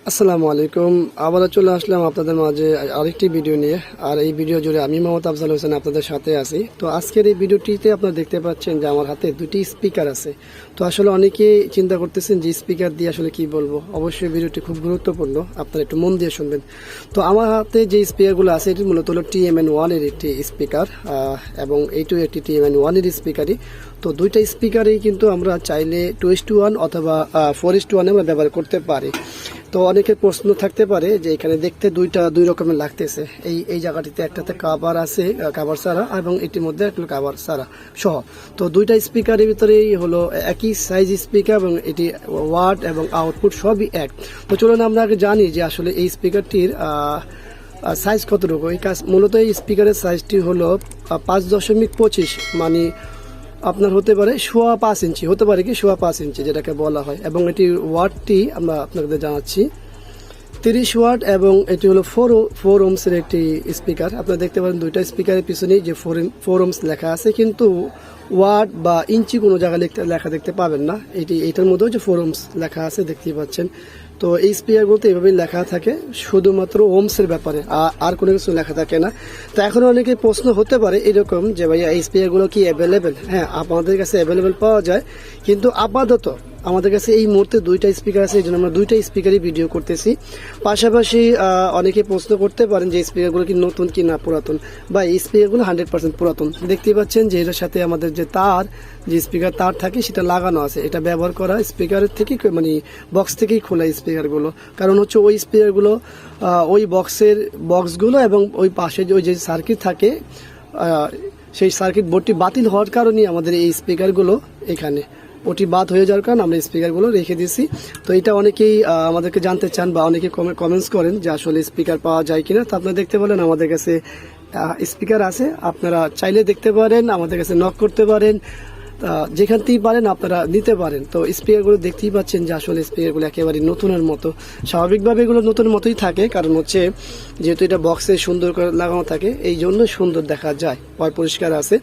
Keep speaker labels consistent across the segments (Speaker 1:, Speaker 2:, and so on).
Speaker 1: আসসালামু আলাইকুম। আবারও চলে আসলাম আপনাদের মাঝে আরেকটি ভিডিও নিয়ে। আর এই ভিডিও জুড়ে আমি মোহাম্মদ আফজল হোসেন আপনাদের সাথে আছি। তো আজকের এই ভিডিওটিতে আপনারা দেখতে পাচ্ছেন যে আমার হাতে দুটি স্পিকার আছে। তো আসলে অনেকেই চিন্তা করতেছেন যে স্পিকার দিয়ে আসলে কি বলবো। অবশ্যই ভিডিওটি খুব গুরুত্বপূর্ণ, আপনারা একটু মন দিয়ে শুনবেন। তো আমার হাতে যে স্পিকারগুলো আছে এটি মূলত হলো TMN1 এর একটি স্পিকার, এবং এইটিও একটি TMN1 এর স্পিকারই। তো দুইটা স্পিকারই কিন্তু আমরা চাইলে 2:1 অথবা 4:1 আমরা ব্যবহার করতে পারি। তো অনেকের প্রশ্ন থাকতে পারে যে এখানে দেখতে দুই রকমের লাগতেছে। এই জায়গাটিতে একটাতে কাভার আছে, কাভার ছাড়া, এবং এটির মধ্যে একটা কাভার ছাড়া সহ। তো দুইটা স্পিকারের ভিতরেই হলো একই সাইজ স্পিকার, এবং এটি ওয়াট এবং আউটপুট সবই এক। তো চলুন আমরা আগে জানি যে আসলে এই স্পিকারটির সাইজ কতটুকু। মূলত এই স্পিকারের সাইজটি হলো 5.25, মানে আপনার হতে পারে 5.25 ইঞ্চি, হতে পারে কি 5.25 ইঞ্চি যেটাকে বলা হয়। এবং এটির ওয়াটটি আমরা আপনাদের জানাচ্ছি 30 ওয়াট, এবং এটি হলো 4 ওহমসের একটি স্পিকার। আপনারা দেখতে পারেন দুইটা স্পিকারের পিছনেই যে 4 ওহমস লেখা আছে, কিন্তু ওয়াট বা ইঞ্চি কোনো জায়গায় লেখা দেখতে পাবেন না। এইটার মধ্যেও যে 4 ওহমস লেখা আছে দেখতেই পাচ্ছেন। তো এই স্পিকারগুলোতে এইভাবেই লেখা থাকে, শুধুমাত্র ওহমসের ব্যাপারে, আর কোনো কিছু লেখা থাকে না। তো এখন অনেকে প্রশ্ন হতে পারে এরকম যে ভাইয়া এই স্পিকারগুলো কি অ্যাভেলেবেল? হ্যাঁ, আমাদের কাছে অ্যাভেলেবেল পাওয়া যায়, কিন্তু আপাতত আমাদের কাছে এই মুহূর্তে দুইটা স্পিকার আছে, এই জন্য আমরা দুইটা স্পিকারই ভিডিও করতেছি। পাশাপাশি অনেকে প্রশ্ন করতে পারেন যে স্পিকারগুলো কি নতুন কি না পুরাতন। বা এই স্পিকারগুলো 100% পুরাতন। দেখতেই পাচ্ছেন যে এটার সাথে আমাদের যে স্পিকার তার থাকে সেটা লাগানো আছে। এটা ব্যবহার করা স্পিকারের থেকে, মানে বক্স থেকেই খোলা স্পিকারগুলো। কারণ হচ্ছে ওই স্পিকারগুলো ওই বক্সগুলো এবং ওই পাশে যে সার্কিট থাকে, সেই সার্কিট বোর্ডটি বাতিল হওয়ার কারণেই আমাদের এই স্পিকারগুলো এখানে ওটি বাদ হয়ে যাওয়ার কারণে আমরা স্পিকারগুলো রেখে দিয়েছি। তো এটা অনেকেই আমাদেরকে জানতে চান বা অনেকে কমেন্টস করেন যে আসলে স্পিকার পাওয়া যায় কিনা। তো আপনারা দেখতে পারেন আমাদের কাছে স্পিকার আছে, আপনারা চাইলে দেখতে পারেন, আমাদের কাছে নক করতে পারেন, যেখান থেকেই পারেন আপনারা নিতে পারেন। তো স্পিকারগুলো দেখতেই পাচ্ছেন যে আসলে স্পিকারগুলো একেবারে নতুনের মতো। স্বাভাবিকভাবে এগুলো নতুনের মতোই থাকে, কারণ হচ্ছে যেহেতু এটা বক্সে সুন্দর করে লাগানো থাকে, এই জন্য সুন্দর দেখা যায়, পরিষ্কার আছে।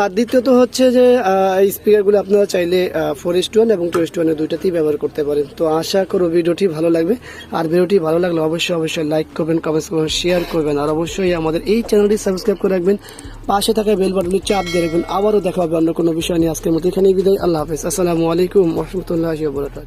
Speaker 1: আর দ্বিতীয়ত হচ্ছে যে এই স্পিকারগুলো আপনারা চাইলে 4:1 এবং 2:1 দুইটাতেই ব্যবহার করতে পারেন। তো আশা করব ভিডিওটি ভালো লাগবে। আর ভিডিওটি ভালো লাগলে অবশ্যই লাইক করবেন, কমেন্টস করবেন, শেয়ার করবেন। আর অবশ্যই আমাদের এই চ্যানেলটি সাবস্ক্রাইব করে রাখবেন, পাশে থাকা বেল বাটনটি চাপ দিয়ে রাখবেন। আবারও দেখা হবে অন্য কোনো বিষয় নিয়ে। আজকের মতো এখানেই বিদায়। আল্লাহ হাফেজ। আসসালামু আলাইকুম ওয়া রাহমাতুল্লাহি ওয়া বারাকাতুহু।